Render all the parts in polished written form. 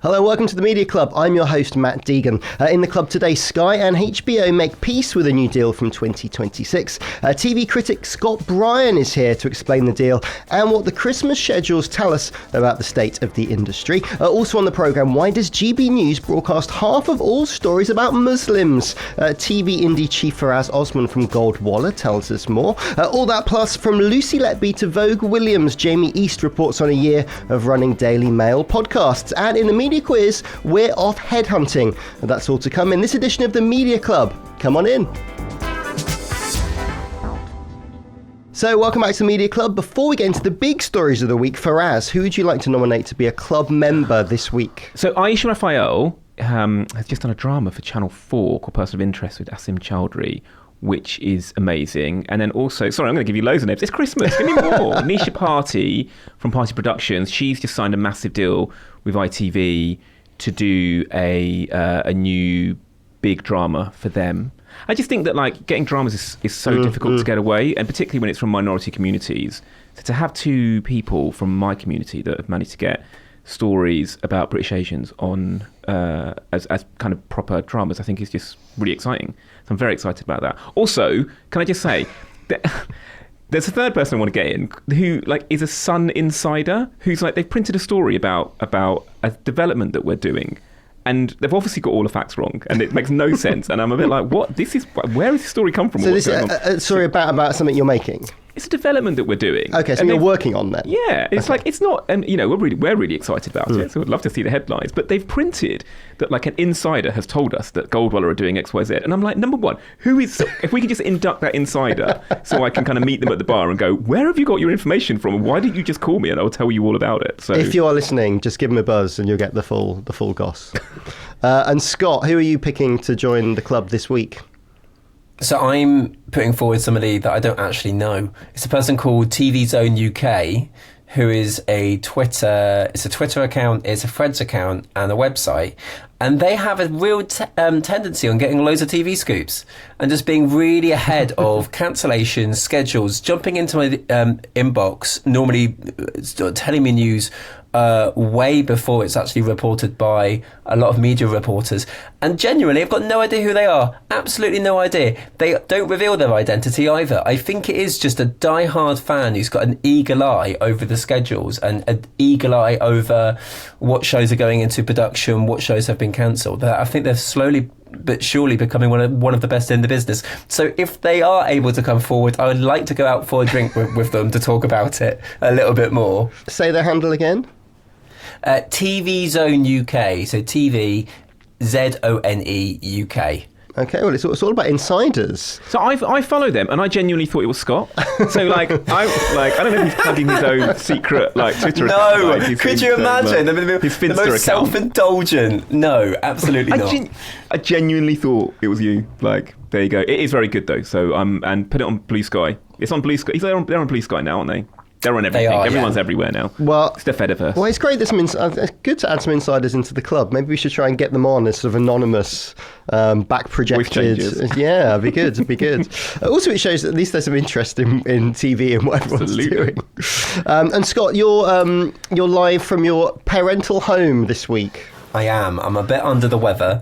Hello, welcome to the Media Club. I'm your host, Matt Deegan. In the club today, Sky and HBO make peace with a new deal from 2026. TV critic Scott Bryan is here to explain the deal and what the Christmas schedules tell us about the state of the industry. Also on the programme, why does GB News broadcast half of all stories about Muslims? TV indie chief Faraz Osman from Goldwaller tells us more. All that plus, from Lucy Letby to Vogue Williams, Jamie East reports on a year of running Daily Mail podcasts. And in the media quiz, we're off headhunting. That's all to come in this edition of the Media Club. Come on in. So welcome back to the Media Club. Before we get into the big stories of the week, Faraz, who would you like to nominate to be a club member this week? So Ayesha Rafaele has just done a drama for Channel 4 called Person of Interest with Asim Chowdhury, which is amazing. And then also, sorry, I'm going to give you loads of names. It's Christmas, give me more. Nisha Parti from Parti Productions, she's just signed a massive deal with ITV to do a new big drama for them. I just think that like getting dramas is so difficult to get away, and particularly when it's from minority communities. So to have two people from my community that have managed to get stories about British Asians on as kind of proper dramas, I think is just really exciting. So I'm very excited about that. Also, can I just say that there's a third person I want to get in who like is a Sun insider who's like, they've printed a story about a development that we're doing. And they've obviously got all the facts wrong, and it makes no sense. And I'm a bit like, what? Where has this story come from? So this is story about something you're making? It's a development that we're doing. Okay, so you're working on that. Yeah, it's like, it's not, and we're really excited about it, so we'd love to see the headlines. But they've printed that like an insider has told us that Goldwaller are doing X, Y, Z. And I'm like, number one, if we could just induct that insider so I can kind of meet them at the bar and go, where have you got your information from? And why didn't you just call me and I'll tell you all about it? So if you are listening, just give them a buzz and you'll get the full goss. And Scott, who are you picking to join the club this week? So I'm putting forward somebody that I don't actually know. It's a person called TV Zone UK, who is it's a Twitter account, it's a Threads account and a website. And they have a real tendency on getting loads of TV scoops and just being really ahead of cancellations, schedules, jumping into my inbox, normally telling me news way before it's actually reported by a lot of media reporters. And genuinely, I've got no idea who they are. Absolutely no idea. They don't reveal their identity either. I think it is just a die-hard fan who's got an eagle eye over the schedules and an eagle eye over what shows are going into production, what shows have been cancelled. I think they're slowly but surely becoming one of the best in the business. So if they are able to come forward, I would like to go out for a drink with them to talk about it a little bit more. Say their handle again. TV Zone UK, so TV ZONE UK. Okay, well, it's all about insiders. So I follow them, and I genuinely thought it was Scott. So I don't know if he's plugging his own secret Twitter account. No, could you imagine the most self-indulgent? No, absolutely not. I genuinely thought it was you. There you go. It is very good though. So and put it on Blue Sky. It's on Blue Sky. They're on Blue Sky now, aren't they? They're on everything. Everyone's everywhere now. Well, it's the Fediverse. Well, it's great. It's good to add some insiders into the club. Maybe we should try and get them on as sort of anonymous, back projected. Yeah, it'd be good. It'd be good. Also, it shows that at least there's some interest in TV and what everyone's doing. And Scott, you're live from your parental home this week. I am. I'm a bit under the weather.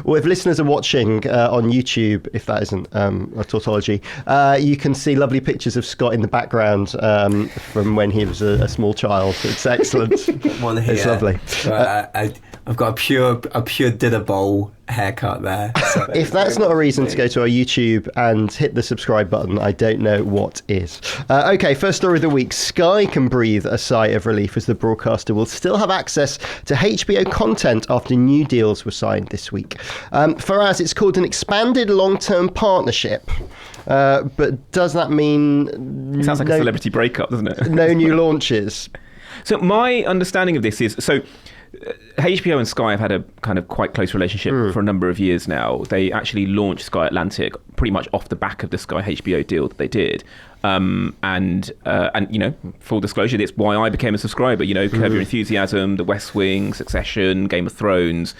Well, if listeners are watching on YouTube, if that isn't a tautology, you can see lovely pictures of Scott in the background from when he was a small child. It's excellent. One here. It's lovely. I've got a pure dinner bowl haircut there. So if that's not a reason to go to our YouTube and hit the subscribe button, I don't know what is. Okay, first story of the week. Sky can breathe a sigh of relief as the broadcaster will still have access to HBO content after new deals were signed this week. Faraz, it's called an expanded long-term partnership. But does that mean... It sounds like a celebrity breakup, doesn't it? No new launches. So my understanding of this is... HBO and Sky have had a kind of quite close relationship for a number of years now. They actually launched Sky Atlantic pretty much off the back of the Sky HBO deal that they did. And full disclosure, it's why I became a subscriber. Curb Your Enthusiasm, The West Wing, Succession, Game of Thrones,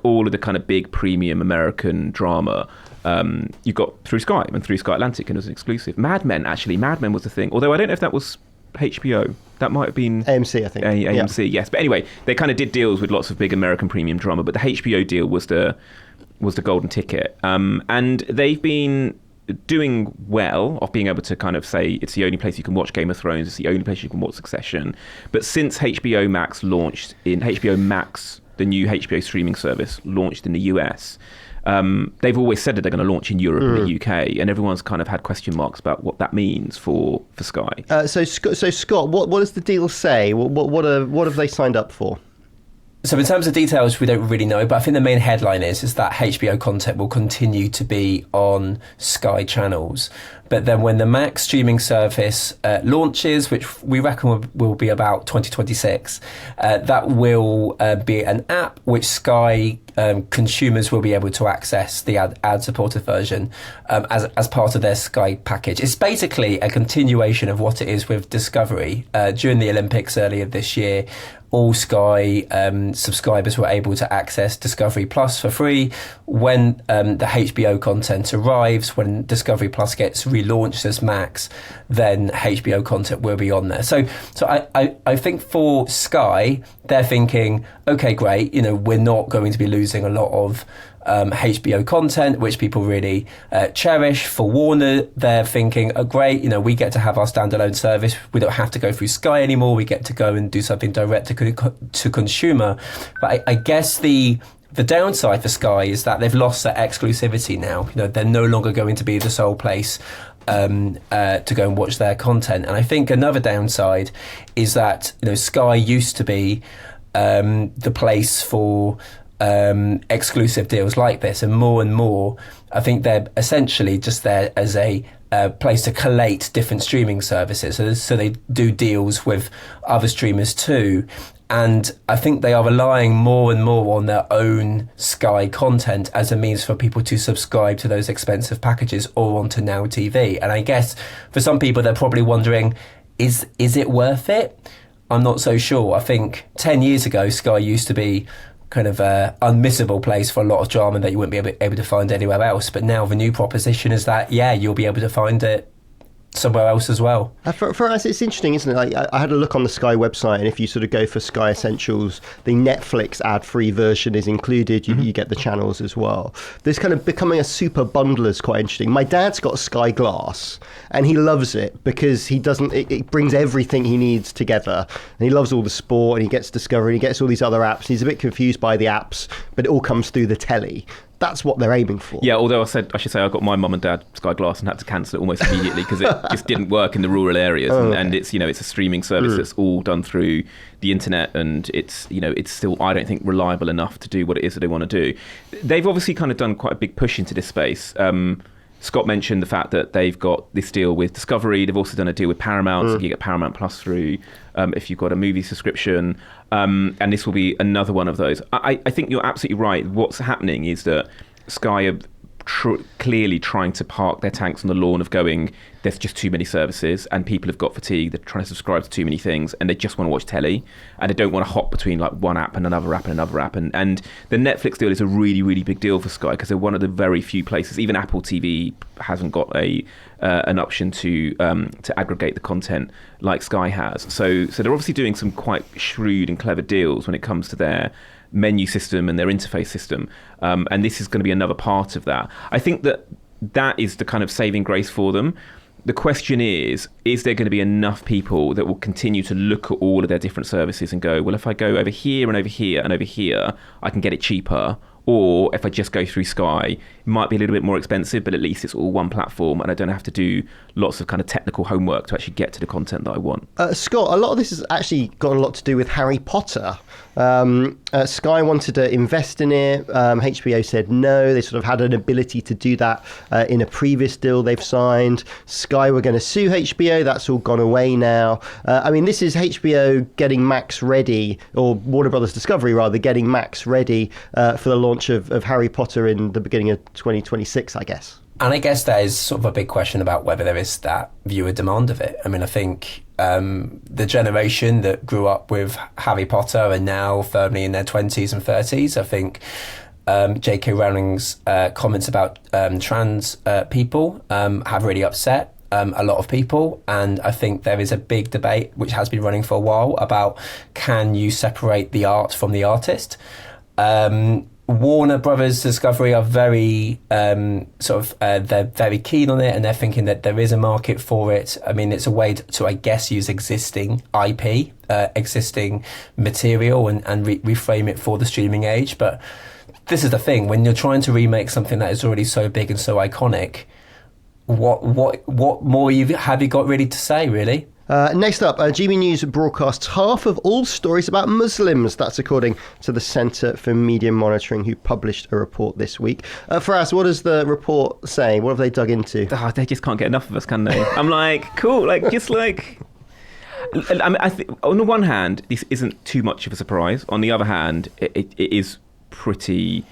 all of the kind of big premium American drama. You got through Sky and through Sky Atlantic, and it was an exclusive. Mad Men was the thing. Although I don't know if that was HBO? That might have been AMC, I think. AMC, yes. But anyway, they kind of did deals with lots of big American premium drama, but the HBO deal was the golden ticket. And they've been doing well of being able to kind of say it's the only place you can watch Game of Thrones, it's the only place you can watch Succession. But since HBO Max launched in HBO Max, the new HBO streaming service launched in the US, they've always said that they're going to launch in Europe and the UK, and everyone's kind of had question marks about what that means for Sky. So Scott, what does the deal say? What have they signed up for? So in terms of details, we don't really know, but I think the main headline is that HBO content will continue to be on Sky channels. But then when the Max streaming service launches, which we reckon will be about 2026, that will be an app which Sky consumers will be able to access the ad-supported version as part of their Sky package. It's basically a continuation of what it is with Discovery. During the Olympics earlier this year, all Sky subscribers were able to access Discovery Plus for free. When the HBO content arrives, when Discovery Plus gets relaunched as Max, then HBO content will be on there. So I think for Sky, they're thinking, okay, great, we're not going to be losing a lot of HBO content, which people really cherish. For Warner, they're thinking, oh, great, we get to have our standalone service. We don't have to go through Sky anymore. We get to go and do something direct to consumer. But I guess the downside for Sky is that they've lost their exclusivity now. They're no longer going to be the sole place to go and watch their content. And I think another downside is that Sky used to be the place for exclusive deals like this, and more I think they're essentially just there as a place to collate different streaming services, so they do deals with other streamers too. And I think they are relying more and more on their own Sky content as a means for people to subscribe to those expensive packages or onto Now TV. And I guess for some people, they're probably wondering, is it worth it? I'm not so sure. I think 10 years ago, Sky used to be kind of an unmissable place for a lot of drama that you wouldn't be able to find anywhere else. But now the new proposition is that, you'll be able to find it somewhere else as well. For us, it's interesting, isn't it? I had a look on the Sky website, and if you sort of go for Sky Essentials, the Netflix ad-free version is included. You get the channels as well. This kind of becoming a super bundler is quite interesting. My dad's got Sky Glass, and he loves it because it brings everything he needs together. And he loves all the sport, and he gets Discovery, and he gets all these other apps. He's a bit confused by the apps, but it all comes through the telly. That's what they're aiming for. Yeah, although I should say I got my mum and dad Sky Glass and had to cancel it almost immediately because it just didn't work in the rural areas. And it's it's a streaming service that's all done through the internet, and it's still, I don't think, reliable enough to do what it is that they want to do. They've obviously kind of done quite a big push into this space. Scott mentioned the fact that they've got this deal with Discovery. They've also done a deal with Paramount, so you get Paramount Plus through if you've got a movie subscription. And this will be another one of those. I think you're absolutely right. What's happening is that Sky are clearly trying to park their tanks on the lawn of going, there's just too many services and people have got fatigue. They're trying to subscribe to too many things and they just want to watch telly and they don't want to hop between like one app and another app and another app. And the Netflix deal is a really, really big deal for Sky because they're one of the very few places, even Apple TV hasn't got an option to aggregate the content like Sky has. So they're obviously doing some quite shrewd and clever deals when it comes to their menu system and their interface system, and this is going to be another part of that. I think that is the kind of saving grace for them. The question is there going to be enough people that will continue to look at all of their different services and go, well, if I go over here and over here and over here, I can get it cheaper? Or if I just go through Sky, it might be a little bit more expensive, but at least it's all one platform and I don't have to do lots of kind of technical homework to actually get to the content that I want. Scott, a lot of this has actually got a lot to do with Harry Potter. Sky wanted to invest in it. HBO said no. They sort of had an ability to do that in a previous deal they've signed. Sky were going to sue HBO. That's all gone away now. This is HBO getting Max ready, or Warner Brothers Discovery rather, getting Max ready for the launch of Harry Potter in the beginning of 2026, I guess. And I guess that is sort of a big question about whether there is that viewer demand of it. I think the generation that grew up with Harry Potter are now firmly in their 20s and 30s. I think J.K. Rowling's comments about trans people have really upset a lot of people, and I think there is a big debate which has been running for a while about, can you separate the art from the artist? Warner Brothers Discovery are very they're very keen on it, and they're thinking that there is a market for it. I mean, it's a way to I guess, use existing IP, existing material, and reframe it for the streaming age. But this is the thing, when you're trying to remake something that is already so big and so iconic, what more have you got really to say, really? Next up, GB News broadcasts half of all stories about Muslims. That's according to the Centre for Media Monitoring, who published a report this week. Faraz, what does the report say? What have they dug into? Oh, they just can't get enough of us, can they? I'm like, cool, like, just like... I mean, I think on the one hand, this isn't too much of a surprise. On the other hand, it is pretty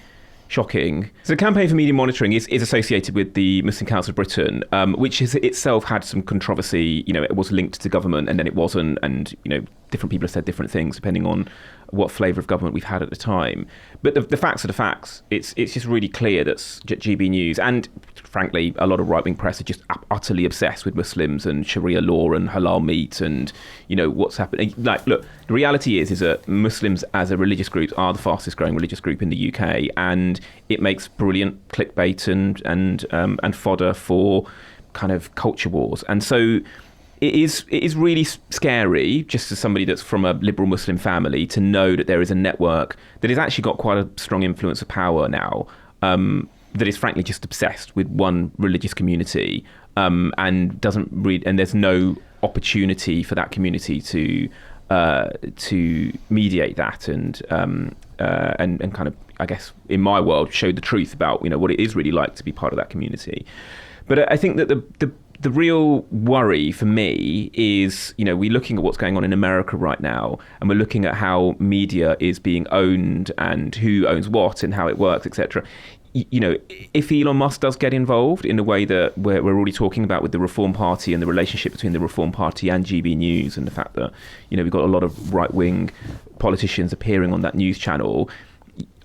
shocking. So the Campaign for Media Monitoring is associated with the Muslim Council of Britain, which has itself had some controversy. You know, it was linked to government and then it wasn't, and, you know, different people have said different things depending on what flavour of government we've had at the time. But the facts are the facts. It's just really clear that GB News, and frankly, a lot of right-wing press, are just utterly obsessed with Muslims and Sharia law and halal meat and, you know, what's happening. Like, look, the reality is that Muslims as a religious group are the fastest growing religious group in the UK, and it makes brilliant clickbait and fodder for kind of culture wars. And so it is really scary, just as somebody that's from a liberal Muslim family, to know that there is a network that has actually got quite a strong influence of power now, that is frankly just obsessed with one religious community, and doesn't read, and there's no opportunity for that community to mediate that and kind of, I guess, in my world, show the truth about, you know, what it is really like to be part of that community. But I think that the real worry for me is, you know, we're looking at what's going on in America right now, and we're looking at how media is being owned and who owns what and how it works, etc. You know, if Elon Musk does get involved in the way that we're already talking about with the Reform Party and the relationship between the Reform Party and GB News, and the fact that, you know, we've got a lot of right-wing politicians appearing on that news channel.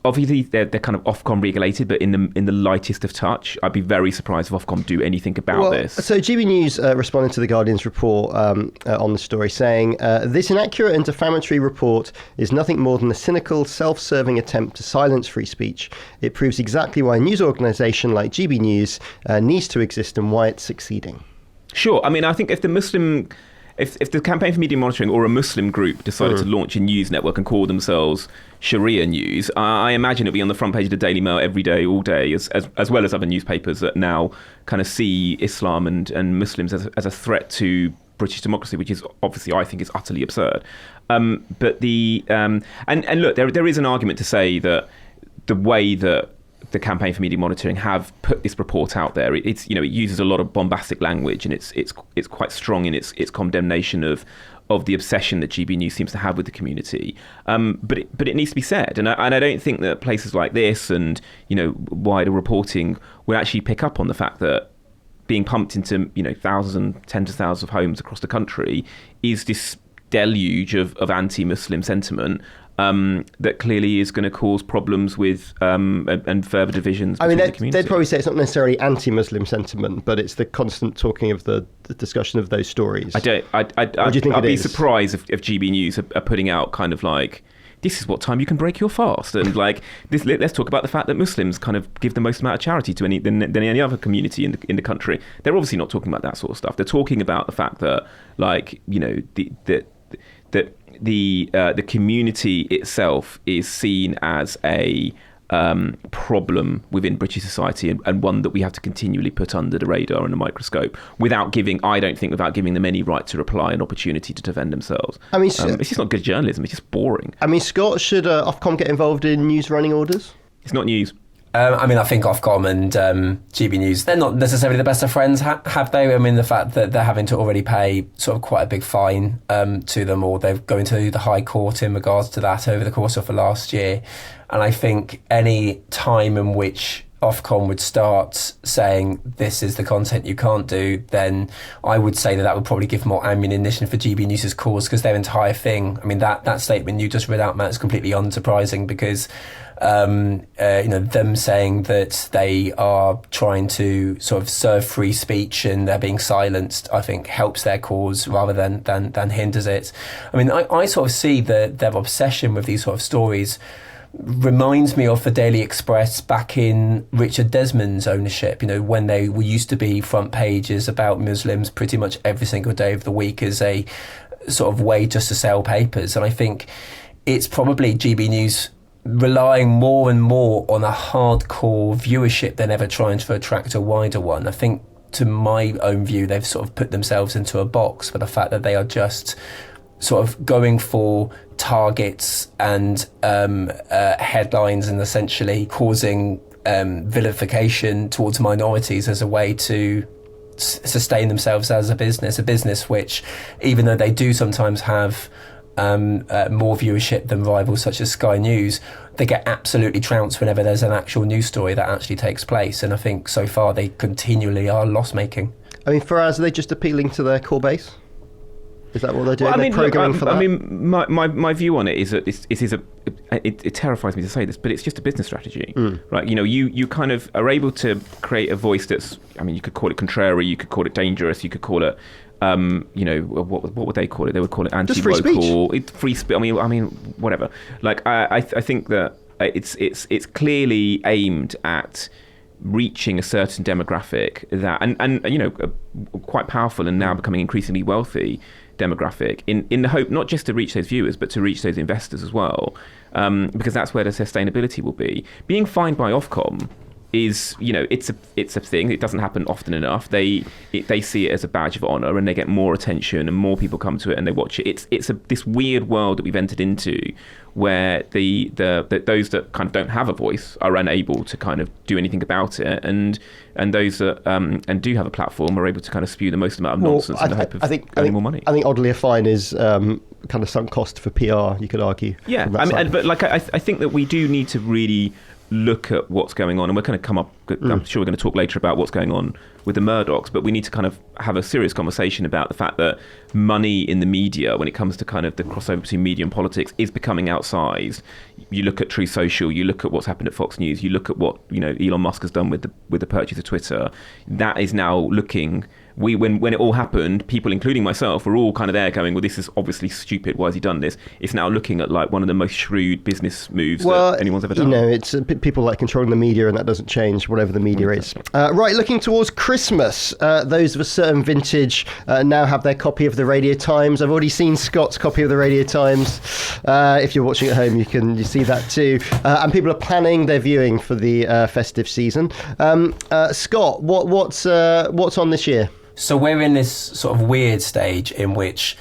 Obviously, they're kind of Ofcom regulated, but in the lightest of touch. I'd be very surprised if Ofcom do anything about this. So GB News responded to The Guardian's report on the story, saying, this inaccurate and defamatory report is nothing more than a cynical, self-serving attempt to silence free speech. It proves exactly why a news organisation like GB News needs to exist and why it's succeeding. Sure. I mean, I think if the Campaign for Media Monitoring or a Muslim group decided to launch a news network and call themselves Sharia News, I imagine it'll be on the front page of the Daily Mail every day, all day, as well as other newspapers that now kind of see Islam and Muslims as a threat to British democracy, which is obviously, I think, is utterly absurd. But and look, there is an argument to say that the way that the Campaign for Media Monitoring have put this report out there, it's, you know, it uses a lot of bombastic language, and it's quite strong in its condemnation of the obsession that GB News seems to have with the community. But it needs to be said, and I don't think that places like this and, you know, wider reporting will actually pick up on the fact that being pumped into, you know, thousands, tens of thousands of homes across the country is this deluge of anti-Muslim sentiment. That clearly is going to cause problems with and further divisions between the community. They'd probably say it's not necessarily anti-Muslim sentiment, but it's the constant talking of the discussion of those stories. I'd be surprised if GB News are putting out kind of like, this is what time you can break your fast, and like this. Let's talk about the fact that Muslims kind of give the most amount of charity to than any other community in the country. They're obviously not talking about that sort of stuff. They're talking about the fact that, like, you know, the community itself is seen as a problem within British society, and one that we have to continually put under the radar and the microscope without giving them any right to reply and opportunity to defend themselves. I mean, it's just not good journalism. It's just boring. I mean, Scott, should Ofcom get involved in news running orders? It's not news. I mean, I think Ofcom and GB News, they're not necessarily the best of friends, have they? I mean, the fact that they're having to already pay sort of quite a big fine to them, or they're going to the High Court in regards to that over the course of the last year. And I think any time in which Ofcom would start saying this is the content you can't do, then I would say that would probably give more ammunition for GB News' cause, because their entire thing, I mean, that statement you just read out, Matt, is completely unsurprising, because them saying that they are trying to sort of serve free speech and they're being silenced, I think helps their cause rather than hinders it. I mean, I sort of see their obsession with these sort of stories reminds me of the Daily Express back in Richard Desmond's ownership, when they used to be front pages about Muslims pretty much every single day of the week as a sort of way just to sell papers. And I think it's probably GB News relying more and more on a hardcore viewership than ever trying to attract a wider one. I think, to my own view, they've sort of put themselves into a box for the fact that they are just sort of going for targets and headlines and essentially causing vilification towards minorities as a way to sustain themselves as a business which, even though they do sometimes have more viewership than rivals such as Sky News, they get absolutely trounced whenever there's an actual news story that actually takes place. And I think so far they continually are loss making. I mean, Faraz, are they just appealing to their core base? Is that what they're doing? They're programming for that? I mean, my view on it is that it terrifies me to say this, but it's just a business strategy, right? You kind of are able to create a voice that's, I mean, you could call it contrary, you could call it dangerous, you could call it, what would they call it? They would call it anti-local, free speech. I mean, whatever. Like, I think that it's clearly aimed at reaching a certain demographic that, and quite powerful and now becoming increasingly wealthy demographic, in the hope not just to reach those viewers but to reach those investors as well, because that's where the sustainability will be. Being fined by Ofcom is, it's a thing. It doesn't happen often enough. They see it as a badge of honour, and they get more attention and more people come to it and they watch it. It's this weird world that we've entered into, where the those that kind of don't have a voice are unable to kind of do anything about it, and those that and do have a platform are able to kind of spew the most amount of nonsense in the hope of earning more money. I think oddly a fine is kind of sunk cost for PR, you could argue. Yeah, but like I think that we do need to really look at what's going on, and we're going to come up, I'm sure we're going to talk later about what's going on with the Murdochs, but we need to kind of have a serious conversation about the fact that money in the media, when it comes to kind of the crossover between media and politics, is becoming outsized. You look at True Social, you look at what's happened at Fox News, you look at what Elon Musk has done with the purchase of Twitter. That is now looking, when it all happened, people, including myself, were all kind of there going, well, this is obviously stupid, why has he done this? It's now looking at like one of the most shrewd business moves that anyone's ever done. It's people like controlling the media, and that doesn't change whatever the media is. Right, looking towards Christmas, those of a certain vintage now have their copy of the Radio Times. I've already seen Scott's copy of the Radio Times. If you're watching at home, you see that too. And people are planning their viewing for the festive season. Scott, what's on this year? So we're in this sort of weird stage in which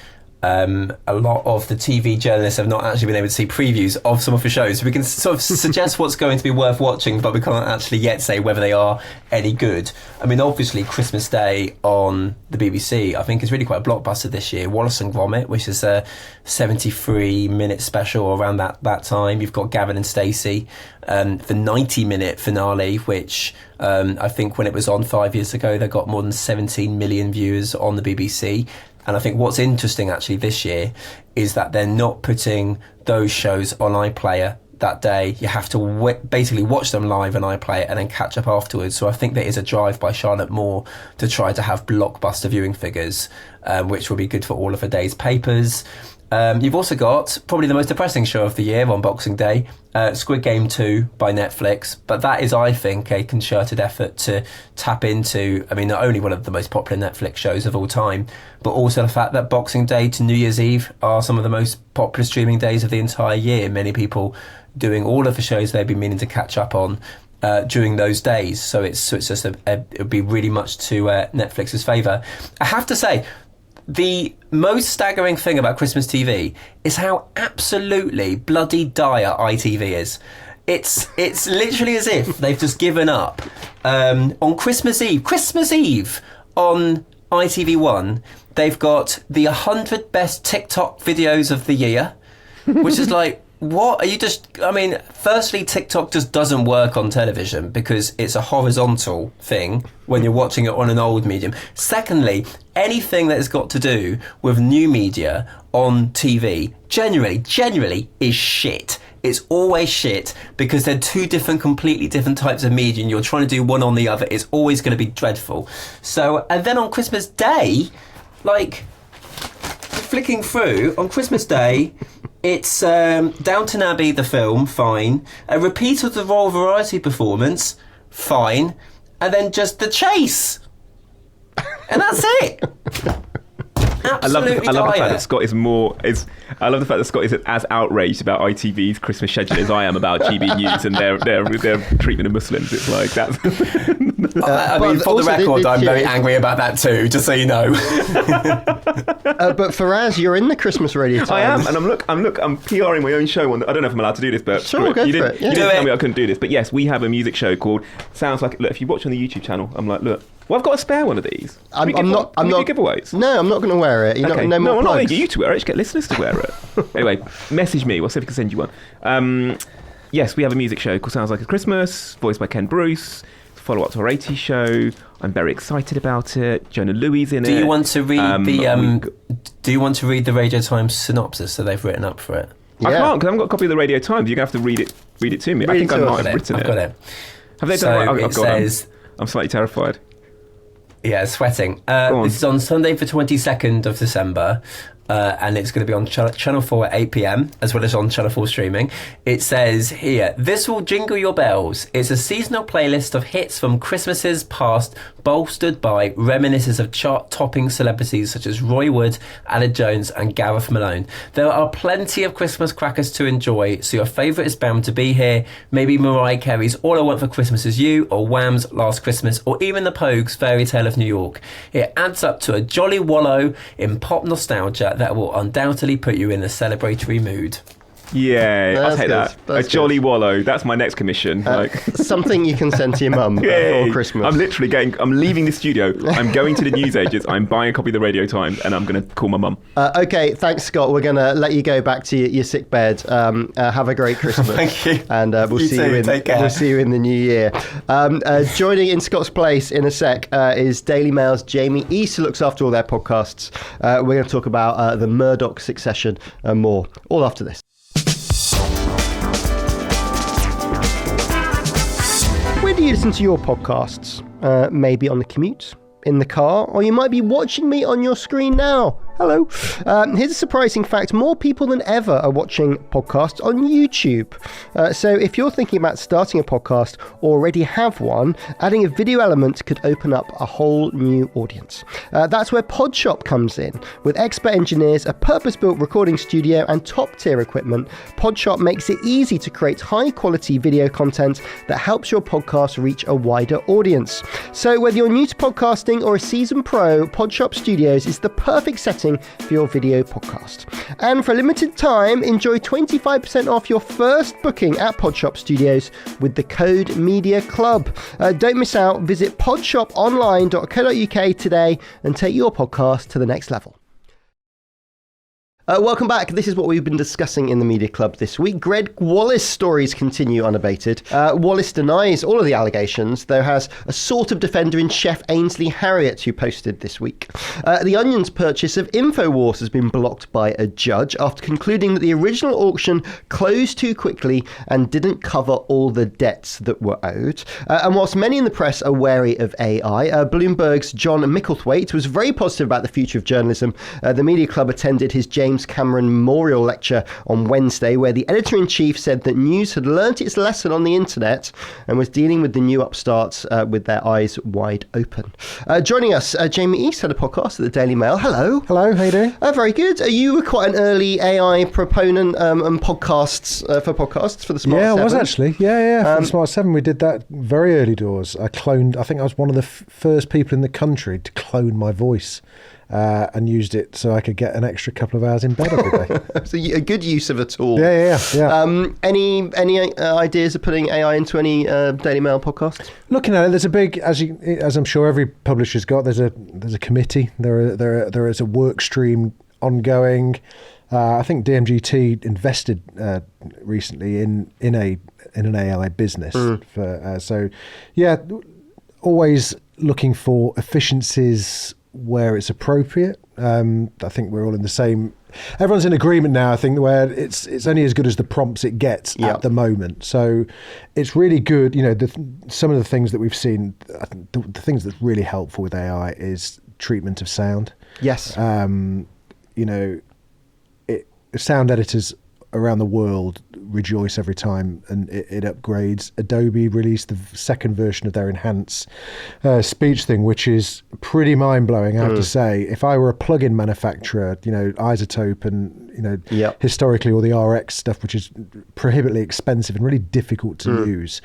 a lot of the TV journalists have not actually been able to see previews of some of the shows. We can sort of suggest what's going to be worth watching, but we can't actually yet say whether they are any good. I mean, obviously, Christmas Day on the BBC, I think, is really quite a blockbuster this year. Wallace and Gromit, which is a 73-minute special around that time. You've got Gavin and Stacey, the 90-minute finale, which I think when it was on 5 years ago, they got more than 17 million viewers on the BBC. And I think what's interesting actually this year is that they're not putting those shows on iPlayer that day. You have to basically watch them live on iPlayer and then catch up afterwards. So I think there is a drive by Charlotte Moore to try to have blockbuster viewing figures, which will be good for all of the day's papers. You've also got probably the most depressing show of the year on Boxing Day, Squid Game 2 by Netflix. But that is, I think, a concerted effort to tap into, I mean, not only one of the most popular Netflix shows of all time, but also the fact that Boxing Day to New Year's Eve are some of the most popular streaming days of the entire year. Many people doing all of the shows they've been meaning to catch up on during those days. So it's just it would be really much to Netflix's favour. I have to say, the most staggering thing about Christmas TV is how absolutely bloody dire ITV is. It's literally as if they've just given up. On Christmas Eve on ITV1, they've got the 100 best TikTok videos of the year, which is like, What are you just... I mean, firstly, TikTok just doesn't work on television because it's a horizontal thing when you're watching it on an old medium. Secondly, anything that has got to do with new media on TV generally is shit. It's always shit because they're two completely different types of media and you're trying to do one on the other. It's always going to be dreadful. So, and then on Christmas Day, like, flicking through, on Christmas Day... It's Downton Abbey, the film, fine. A repeat of the Royal Variety performance, fine. And then just The Chase. And that's it. Absolutely I love the fact that Scott I love the fact that Scott is as outraged about ITV's Christmas schedule as I am about GB News and their treatment of Muslims. It's like that's. I mean, for the record, I'm very angry about that too. Just so you know. But Faraz, you're in the Christmas radio times. I am, and I'm PRing my own show. I don't know if I'm allowed to do this, but sure, go for it. Yeah. You didn't tell me I couldn't do this, but yes, we have a music show called Sounds Like. Look, if you watch on the YouTube channel, I'm like, look. Well, I've got a spare one of these. I'm not do giveaways. No, I'm not going to wear it. Okay. No more I'm not plugs. going to get you to wear it. Just get listeners to wear it. Anyway, message me. We'll see if we can send you one. Yes, we have a music show called Sounds Like a Christmas, voiced by Ken Bruce. Follow up to our 80s show. I'm very excited about it. Jonah Louie's in it. Do you want to read Do you want to read the Radio Times synopsis that they've written up for it? Yeah. I can't because I haven't got a copy of the Radio Times. You're going to have to read it to me. I think I might have written it. I've got it. Have they done it? I've got it. I'm slightly terrified. Yeah, sweating. This is on Sunday the 22nd of December. And it's going to be on Channel 4 at 8 p.m, as well as on Channel 4 streaming. It says here, this will jingle your bells. It's a seasonal playlist of hits from Christmases past, bolstered by reminiscences of chart-topping celebrities such as Roy Wood, Alan Jones and Gareth Malone. There are plenty of Christmas crackers to enjoy, so your favourite is bound to be here. Maybe Mariah Carey's All I Want for Christmas Is You, or Wham's Last Christmas, or even the Pogues' Fairy Tale of New York. It adds up to a jolly wallow in pop nostalgia that will undoubtedly put you in a celebratory mood. Yeah, I'll take that. A jolly wallow. That's my next commission. Something you can send to your mum for Christmas. I'm leaving the studio. I'm going to the newsagents. I'm buying a copy of the Radio Times and I'm going to call my mum. Okay, thanks, Scott. We're going to let you go back to your sick bed. Have a great Christmas. Thank you. And we'll see you in the new year. Joining in Scott's place in a sec is Daily Mail's Jamie East, who looks after all their podcasts. We're going to talk about the Murdoch succession and more, all after this. Where do you listen to your podcasts? Maybe on the commute, in the car, or you might be watching me on your screen now. Hello. Here's a surprising fact. More people than ever are watching podcasts on YouTube. So if you're thinking about starting a podcast or already have one, adding a video element could open up a whole new audience. That's where Podshop comes in. With expert engineers, a purpose-built recording studio and top-tier equipment, Podshop makes it easy to create high-quality video content that helps your podcast reach a wider audience. So whether you're new to podcasting or a seasoned pro, Podshop Studios is the perfect setting for your video podcast. And for a limited time, enjoy 25% off your first booking at Podshop Studios with the code Media Club. Don't miss out. Visit podshoponline.co.uk today and take your podcast to the next level. Welcome back. This is what we've been discussing in the Media Club this week. Greg Wallace stories continue unabated. Wallace denies all of the allegations, though has a sort of defender in Chef Ainsley Harriott, who posted this week. The Onion's purchase of InfoWars has been blocked by a judge after concluding that the original auction closed too quickly and didn't cover all the debts that were owed. And whilst many in the press are wary of AI, Bloomberg's John Micklethwaite was very positive about the future of journalism. The Media Club attended his James Cameron Memorial Lecture on Wednesday, where the editor-in-chief said that news had learnt its lesson on the internet and was dealing with the new upstarts with their eyes wide open. Joining us, Jamie East had a podcast at the Daily Mail. Hello. Hello, how you doing? Very good. You were quite an early AI proponent and podcasts for the Smart 7. Yeah, I was actually. Yeah. For the Smart 7, we did that very early doors. I think I was one of the first people in the country to clone my voice. And used it so I could get an extra couple of hours in bed every day. So a good use of a tool. Yeah. Any ideas of putting AI into any Daily Mail podcasts? Looking at it, there's a big, as I'm sure every publisher's got. There's a committee. There is a work stream ongoing. I think DMGT invested recently in an AI business. Always looking for efficiencies where it's appropriate. I think we're all in the same. Everyone's in agreement now, I think, where it's only as good as the prompts it gets at the moment. So it's really good. Some of the things that we've seen, the things that's really helpful with AI is treatment of sound. Yes. Sound editors around the world rejoice every time and it upgrades. Adobe released the second version of their enhanced speech thing, which is pretty mind-blowing, I have to say. If I were a plugin manufacturer, Isotope and historically all the RX stuff, which is prohibitively expensive and really difficult to use,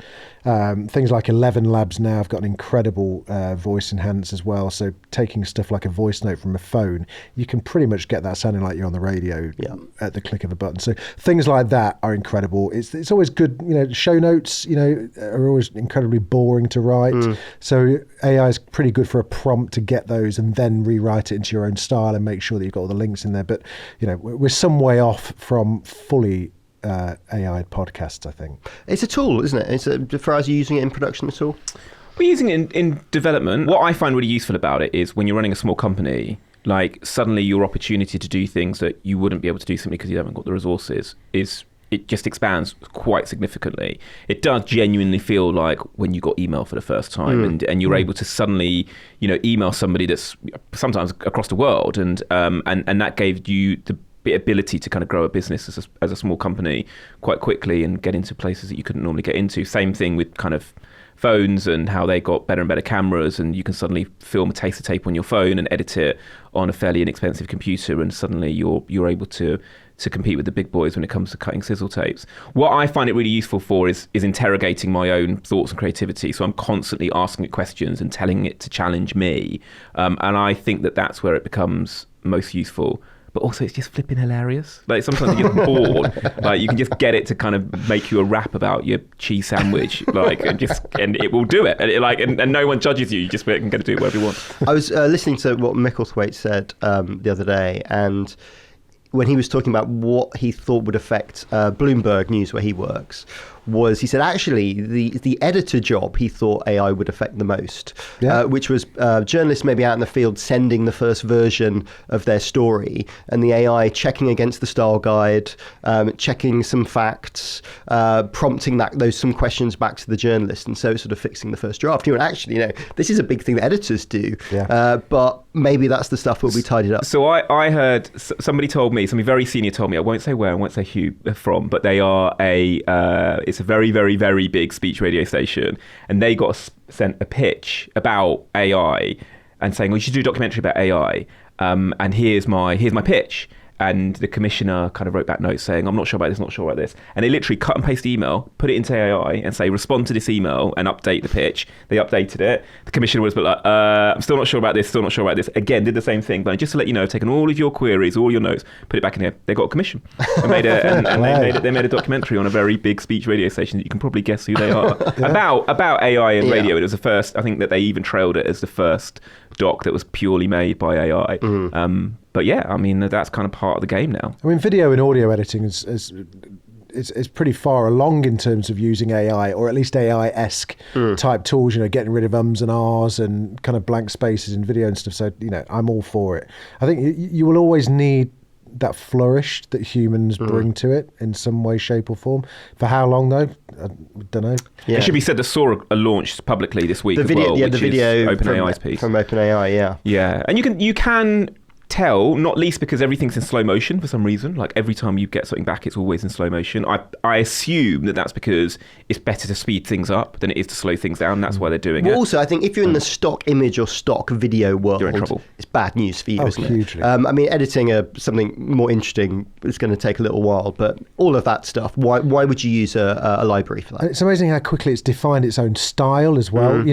things like 11 Labs now have got an incredible voice enhance as well. So taking stuff like a voice note from a phone, you can pretty much get that sounding like you're on the radio at the click of a button. So things like that are incredible. It's always good. Show notes are always incredibly boring to write. So AI is pretty good for a prompt to get those and then rewrite it into your own style and make sure that you've got all the links in there. But we're some way off from fully AI podcasts, I think. It's a tool, isn't it? Faraz, are you using it in production at all? We're using it in development. What I find really useful about it is when you're running a small company, like suddenly your opportunity to do things that you wouldn't be able to do simply because you haven't got the resources it just expands quite significantly. It does genuinely feel like when you got email for the first time and you're able to suddenly, email somebody that's sometimes across the world and that gave you the ability to kind of grow a business as a small company quite quickly and get into places that you couldn't normally get into. Same thing with kind of phones and how they got better and better cameras, and you can suddenly film a taster tape on your phone and edit it on a fairly inexpensive computer, and suddenly you're able to compete with the big boys when it comes to cutting sizzle tapes. What I find it really useful for is interrogating my own thoughts and creativity. So I'm constantly asking it questions and telling it to challenge me, and I think that's where it becomes most useful. But also it's just flipping hilarious. Like sometimes you get bored. Like you can just get it to kind of make you a rap about your cheese sandwich, and it will do it. And no one judges you. You just can get to do whatever you want. I was listening to what Micklethwaite said the other day, and when he was talking about what he thought would affect Bloomberg News, where he works, he said actually the editor job he thought AI would affect the most, which was journalists maybe out in the field sending the first version of their story and the AI checking against the style guide, checking some facts, prompting some questions back to the journalist, and so sort of fixing the first draft. Actually, this is a big thing that editors do, but maybe that's the stuff that will be tidied up. So I heard somebody very senior told me, I won't say where, I won't say who they're from, but they are it's a very, very, very big speech radio station, and they got sent a pitch about AI and saying, well, you should do a documentary about AI, and here's my pitch. And the commissioner kind of wrote back notes saying, I'm not sure about this, not sure about this. And they literally cut and paste the email, put it into AI and say, respond to this email and update the pitch. They updated it. The commissioner was like, I'm still not sure about this, still not sure about this. Again, did the same thing. But just to let you know, I've taken all of your queries, all your notes, put it back in here. They got a commission. They made a documentary on a very big speech radio station that you can probably guess who they are. about AI and radio. It was the first, I think that they even trailed it as the first doc that was purely made by AI. But yeah, I mean, that's kind of part of the game now. I mean, video and audio editing is pretty far along in terms of using AI, or at least AI-esque type tools, getting rid of ums and ahs and kind of blank spaces in video and stuff. So, I'm all for it. I think you will always need that flourish that humans bring to it in some way, shape or form. For how long though? I don't know. It should be said that Sora launched publicly this week the video, as well, the video OpenAI's piece. From OpenAI, Yeah, and you can tell, not least because everything's in slow motion for some reason. Like every time you get something back, it's always in slow motion. I assume that's because it's better to speed things up than it is to slow things down. That's why they're doing it. Also, I think if you're in the stock image or stock video world, you're in trouble. It's bad news for you, isn't hugely. it? I mean, editing something more interesting is going to take a little while, but all of that stuff, why would you use a library for that? It's amazing how quickly it's defined its own style as well.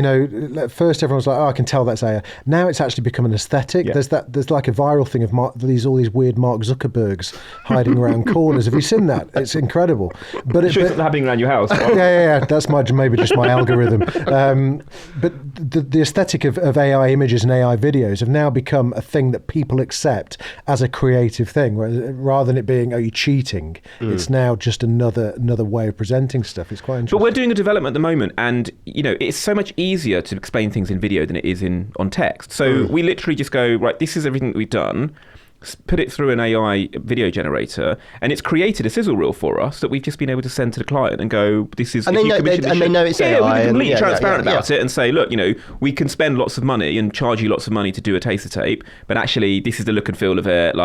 At first everyone was like, I can tell that's AI. Now it's actually become an aesthetic. There's like a viral thing of all these weird Mark Zuckerbergs hiding around corners. Have you seen that? It's incredible. But it's not happening around your house. Right? Yeah. That's maybe just my algorithm. But the aesthetic of AI images and AI videos have now become a thing that people accept as a creative thing, rather than it being, oh, you're cheating. It's now just another way of presenting stuff. It's quite interesting. But we're doing a development at the moment, and it's so much easier to explain things in video than it is on text. So we literally just go, right, this is everything that we've done, put it through an AI video generator, and it's created a sizzle reel for us that we've just been able to send to the client and go, this is... And they know it's AI. We're completely transparent about it and say, look, we can spend lots of money and charge you lots of money to do a taster tape, but actually this is the look and feel of it,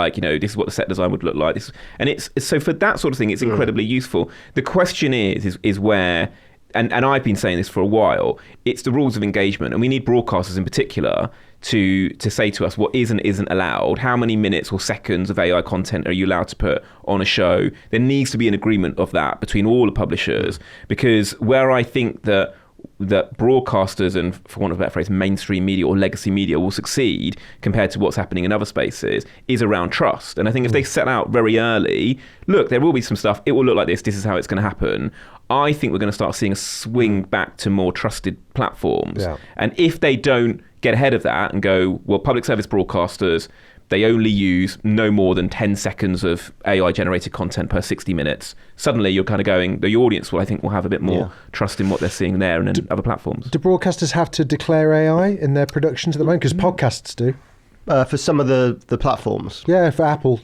this is what the set design would look like. And it's so for that sort of thing, it's incredibly useful. The question is where... And I've been saying this for a while, it's the rules of engagement, and we need broadcasters in particular to say to us what is and isn't allowed. How many minutes or seconds of AI content are you allowed to put on a show? There needs to be an agreement of that between all the publishers, because where I think that broadcasters and, for want of a better phrase, mainstream media or legacy media will succeed compared to what's happening in other spaces is around trust. And I think if they set out very early, look, there will be some stuff, it will look like this is how it's going to happen. I think we're going to start seeing a swing back to more trusted platforms. Yeah. And if they don't get ahead of that and go, well, public service broadcasters, they only use no more than 10 seconds of AI-generated content per 60 minutes. Suddenly, you're kind of going, the audience will have a bit more trust in what they're seeing there and in other platforms. Do broadcasters have to declare AI in their productions at the moment? Because podcasts do. For some of the platforms. Yeah, for Apple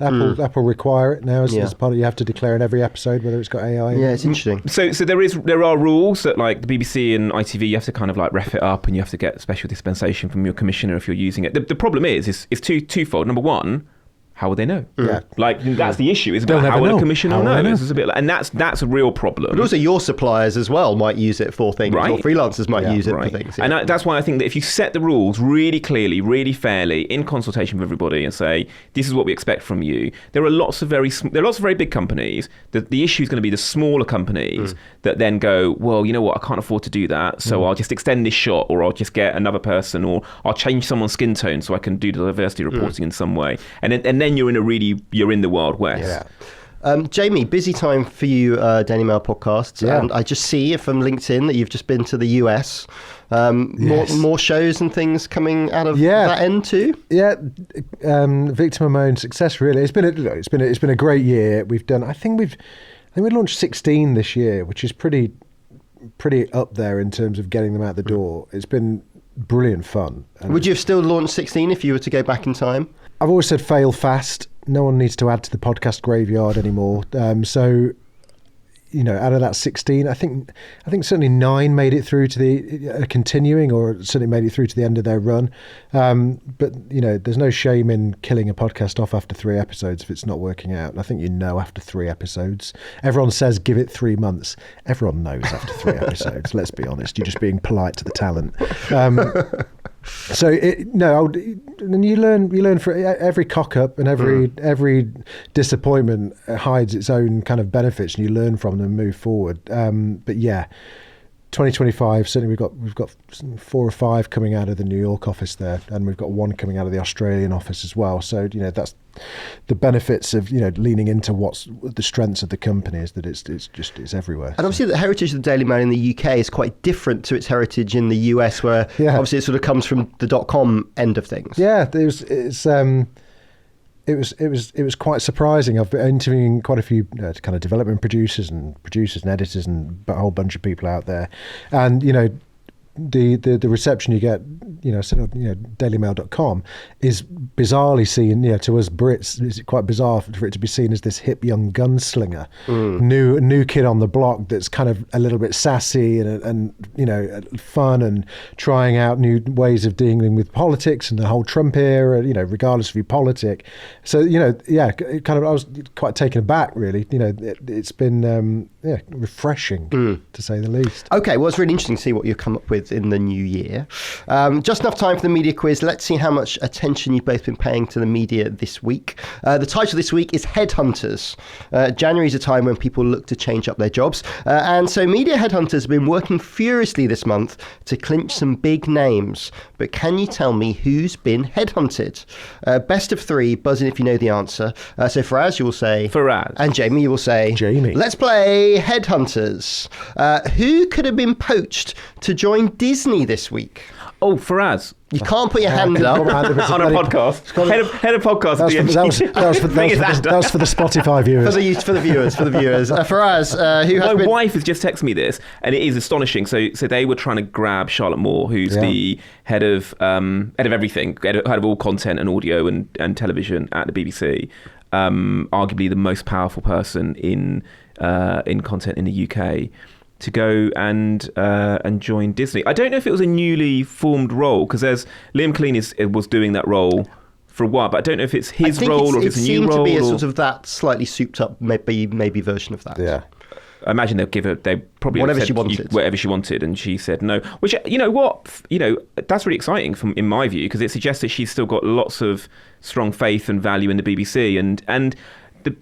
require it now as part of, you have to declare in every episode whether it's got AI. Yeah, it's interesting. So there are rules that, like the BBC and ITV, you have to kind of like ref it up, and you have to get special dispensation from your commissioner if you're using it. The problem is twofold. Number one, how would they know? Yeah. That's the issue. Is about how will a commissioner know? It's a bit and that's a real problem. But also your suppliers as well might use it for things, right? Or freelancers might use it for things. Yeah. And that's why I think that if you set the rules really clearly, really fairly, in consultation with everybody, and say this is what we expect from you, there are lots of very big companies. The issue is going to be the smaller companies that then go, well, you know what, I can't afford to do that, so I'll just extend this shot, or I'll just get another person, or I'll change someone's skin tone so I can do the diversity reporting in some way, and then you're in the Wild West. Yeah. Jamie, busy time for you, Daily Mail podcasts, and I just see from LinkedIn that you've just been to the US. More shows and things coming out of that end too. Yeah, victim of my own success. Really, it's been a great year. We've done. I think we launched 16 this year, which is pretty up there in terms of getting them out the door. It's been brilliant fun. Would you have still launched 16 if you were to go back in time? I've always said fail fast. No one needs to add to the podcast graveyard anymore. So, out of that 16, I think certainly 9 made it through to the continuing, or certainly made it through to the end of their run. But there's no shame in killing a podcast off after 3 episodes if it's not working out. And I think after 3 episodes, everyone says give it 3 months. Everyone knows after 3 episodes. Let's be honest. You're just being polite to the talent. So and you learn for every cock up and every disappointment hides its own kind of benefits, and you learn from them and move forward. But 2025, certainly we've got 4 or 5 coming out of the New York office there, and we've got 1 coming out of the Australian office as well. So that's the benefits of leaning into what's the strengths of the company, is that it's everywhere. And obviously the heritage of the Daily Mail in the UK is quite different to its heritage in the US, where obviously it sort of comes from the .com end of things. Yeah, it was quite surprising. I've been interviewing quite a few kind of development producers and editors and a whole bunch of people out there, and the reception you get, dailymail.com is bizarrely seen, to us Brits, it's quite bizarre for it to be seen as this hip young gunslinger, new kid on the block that's kind of a little bit sassy and fun and trying out new ways of dealing with politics and the whole Trump era, regardless of your politic. So, I was quite taken aback, really. It's been refreshing, to say the least. Okay, well, it's really interesting to see what you've come up with in the new year. Just just enough time for the media quiz. Let's see how much attention you've both been paying to the media this week. The title this week is Headhunters. January is a time when people look to change up their jobs. And so media headhunters have been working furiously this month to clinch some big names. But can you tell me who's been headhunted? Best of three, buzz in if you know the answer. So Faraz, you will say... Faraz. And Jamie, you will say... Jamie. Let's play Headhunters. Who could have been poached to join Disney this week? Oh, Faraz. You can't put your hand up. On a podcast. Head of podcast. That was for the Spotify viewers. For the viewers. Faraz, who has My been... wife has just texted me this, and it is astonishing. So they were trying to grab Charlotte Moore, who's the head of everything, head of all content and audio and television at the BBC. Arguably the most powerful person in content in the UK. To go and join Disney. I don't know if it was a newly formed role, because Liam Clean was doing that role for a while, but I don't know if it's his role or if it's a new role. It seemed to be a sort of that slightly souped up maybe version of that. Yeah. I imagine they probably whatever said she wanted. Whatever she wanted, and she said no. Which, you know what, that's really exciting in my view, because it suggests that she's still got lots of strong faith and value in the BBC, and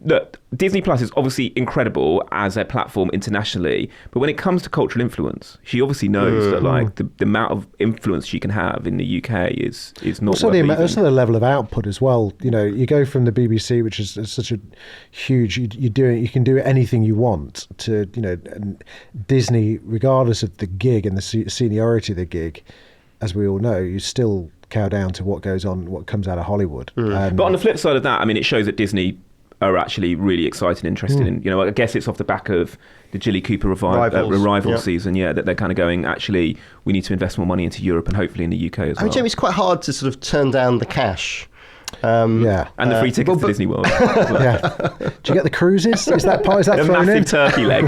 the Disney Plus is obviously incredible as a platform internationally, but when it comes to cultural influence, she obviously knows that like the amount of influence she can have in the UK is not. Also the level of output as well. You go from the BBC, which is such a huge, you can do anything you want, to and Disney, regardless of the gig and the seniority of the gig, as we all know, you still cow down to what goes on, what comes out of Hollywood. But on the flip side of that, I mean, it shows that Disney are actually really excited and interested in, I guess it's off the back of the Jilly Cooper Revival season, that they're kind of going, actually, we need to invest more money into Europe and hopefully in the UK as well. I mean, Jamie, it's quite hard to sort of turn down the cash. And the free tickets to Disney World. Yeah. Do you get the cruises? Is that the thrown massive in? turkey leg?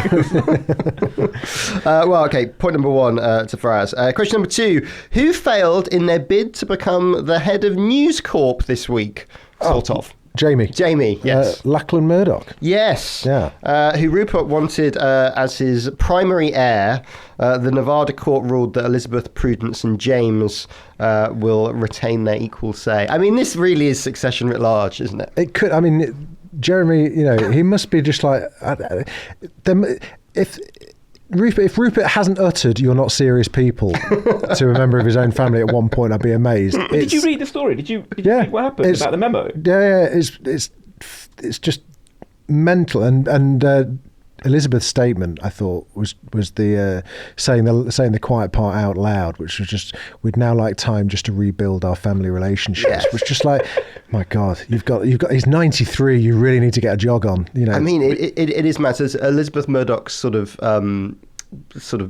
Okay, point number one to Faraz. Question number two, who failed in their bid to become the head of News Corp this week? Sort of. Jamie, yes. Lachlan Murdoch. Yes. Yeah. Who Rupert wanted as his primary heir. The Nevada court ruled that Elizabeth, Prudence and James will retain their equal say. I mean, this really is succession writ large, isn't it? It could. I mean, Jeremy, he must be just like... If Rupert hasn't uttered "you're not serious people" to a member of his own family at one point, I'd be amazed. Did you read the story? Did you read what happened about the memo? Yeah, it's just mental. And Elizabeth's statement, I thought, was the saying the quiet part out loud, which was just, we'd now like time just to rebuild our family relationships. Yes. Was just like, my God, you've got. He's 93. You really need to get a jog on. I mean, it is mad. As Elizabeth Murdoch's sort of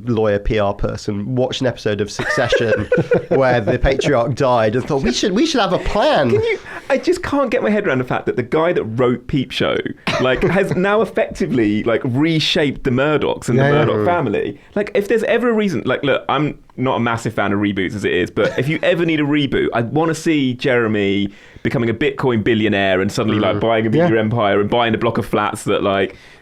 lawyer PR person watched an episode of Succession where the patriarch died and thought we should have a plan. I just can't get my head around the fact that the guy that wrote Peep Show has now effectively reshaped the Murdochs and the Murdoch family. If there's ever a reason, look, I'm not a massive fan of reboots as it is, but if you ever need a reboot, I want to see Jeremy becoming a Bitcoin billionaire and suddenly buying a media empire and buying a block of flats that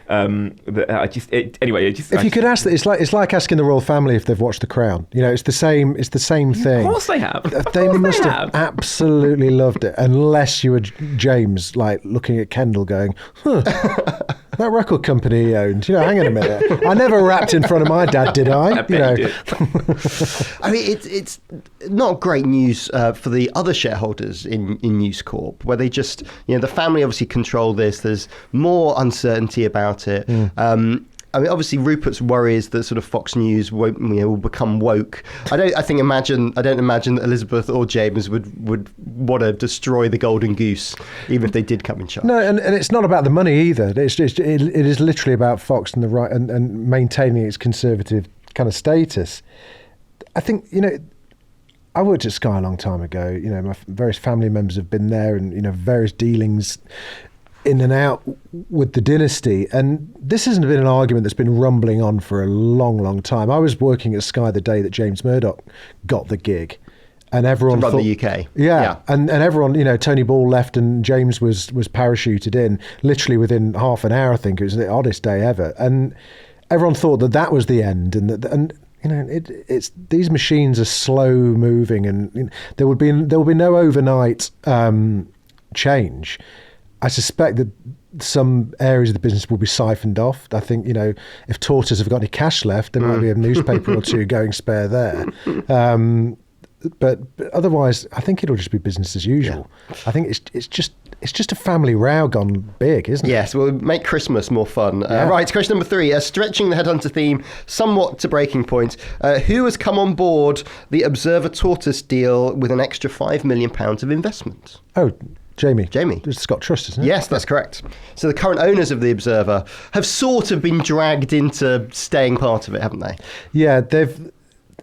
if you could ask that, it's like asking the royal family if they've watched The Crown. It's the same thing. Of course they have. They must have absolutely loved it, unless you were James, looking at Kendall going, that record company he owned. Hang on a minute. I never rapped in front of my dad, did I? I bet you did. I mean, it's not great news for the other shareholders in News Corp, where they just, the family obviously control this. There's more uncertainty about it. I mean, obviously, Rupert's worry is that sort of Fox News will become woke. I don't imagine that Elizabeth or James would want to destroy the golden goose, even if they did come in charge. No, and it's not about the money either. It is literally about Fox and the right and maintaining its conservative kind of status. I think I worked at Sky a long time ago. My various family members have been there, and various dealings in and out with the dynasty, and this hasn't been an argument that's been rumbling on for a long, long time. I was working at Sky the day that James Murdoch got the gig, and everyone to run thought, the UK. Yeah. And everyone, Tony Ball left and James was parachuted in literally within half an hour. I think it was the oddest day ever, and everyone thought that was the end, and it's these machines are slow moving, and there will be no overnight change. I suspect that some areas of the business will be siphoned off. I think, if Tortoise have got any cash left, there might be a newspaper or two going spare there. But otherwise, I think it'll just be business as usual. Yeah. I think it's just a family row gone big, isn't it? Yes, we'll make Christmas more fun. Right, question number 3. Stretching the Headhunter theme somewhat to breaking point. Who has come on board the Observer Tortoise deal with an extra £5 million of investment? Oh, Jamie. It's Scott Trust, isn't it? Yes, that's correct. So the current owners of the Observer have sort of been dragged into staying part of it, haven't they? Yeah,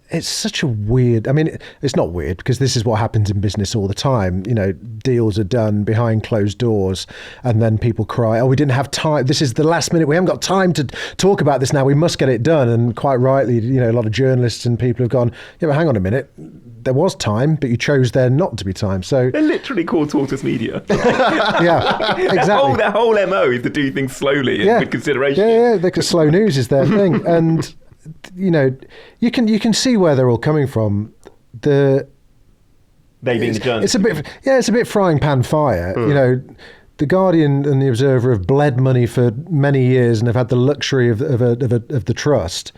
it's such a weird... I mean, it's not weird because this is what happens in business all the time. Deals are done behind closed doors and then people cry, oh, we didn't have time. This is the last minute. We haven't got time to talk about this now. We must get it done. And quite rightly, a lot of journalists and people have gone, yeah, but hang on a minute. There was time, but you chose there not to be time. So they're literally called Tortoise Media. Yeah, exactly. Their whole MO is to do things slowly and with consideration. Yeah, because slow news is their thing. And... you can see where they're all coming from. They being the journalists. It's a bit frying pan fire. The Guardian and the Observer have bled money for many years and have had the luxury of the trust,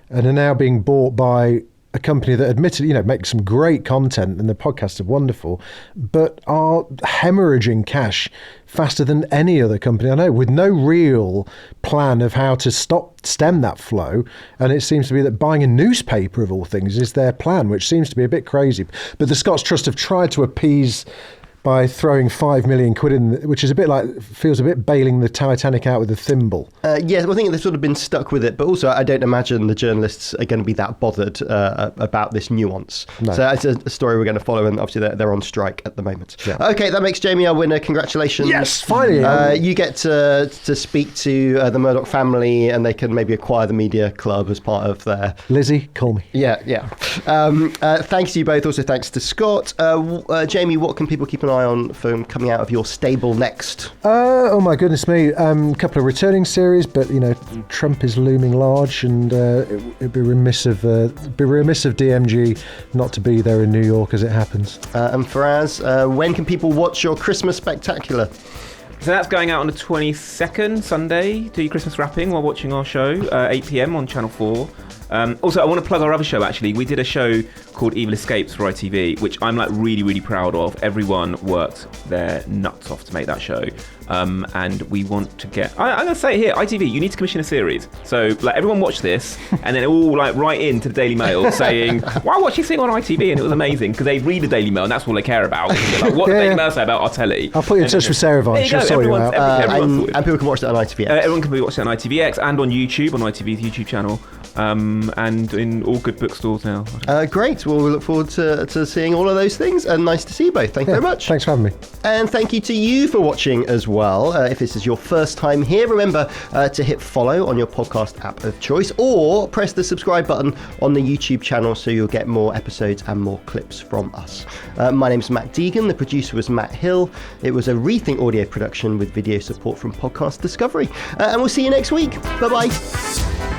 and are now being bought by a company that admittedly, makes some great content and the podcasts are wonderful, but are hemorrhaging cash faster than any other company I know, with no real plan of how to stem that flow. And it seems to be that buying a newspaper, of all things, is their plan, which seems to be a bit crazy. But the Scots Trust have tried to appease by throwing £5 million in, which is feels a bit bailing the Titanic out with a thimble. Yes, well, I think they've sort of been stuck with it, but also I don't imagine the journalists are going to be that bothered about this nuance. No. So it's a story we're going to follow, and obviously they're on strike at the moment. Yeah. Okay, that makes Jamie our winner. Congratulations. Yes, finally. You get to speak to the Murdoch family, and they can maybe acquire the media club as part of their... Lizzie, call me. Yeah. Thanks to you both. Also thanks to Scott. Jamie, what can people keep an eye on for coming out of your stable next? Oh my goodness me, a couple of returning series, but Trump is looming large, and it'd be remiss of DMG not to be there in New York as it happens. And Faraz, when can people watch your Christmas spectacular? So that's going out on the 22nd, Sunday. Do your Christmas wrapping while watching our show, 8 p.m. on Channel 4. Also, I want to plug our other show, actually. We did a show called Evil Escapes for ITV, which I'm really, really proud of. Everyone worked their nuts off to make that show. And we want to get... I'm going to say it here, ITV, you need to commission a series. So, everyone watch this, and then all, write in to the Daily Mail saying, why watch this thing on ITV? And it was amazing, because they read the Daily Mail, and that's all they care about. Like, what does the Daily Mail say about our telly? I'll put you in touch with Sarah Vine. She'll sort you out. And people can watch it on ITVX. Everyone can watch it on ITVX and on YouTube, on ITV's YouTube channel. And in all good bookstores now. Great. Well, we look forward to seeing all of those things, and nice to see you both. Thank you very much. Thanks for having me. And thank you to you for watching as well. If this is your first time here, remember to hit follow on your podcast app of choice, or press the subscribe button on the YouTube channel so you'll get more episodes and more clips from us. My name's Matt Deegan. The producer was Matt Hill. It was a Rethink audio production with video support from Podcast Discovery. And we'll see you next week. Bye-bye.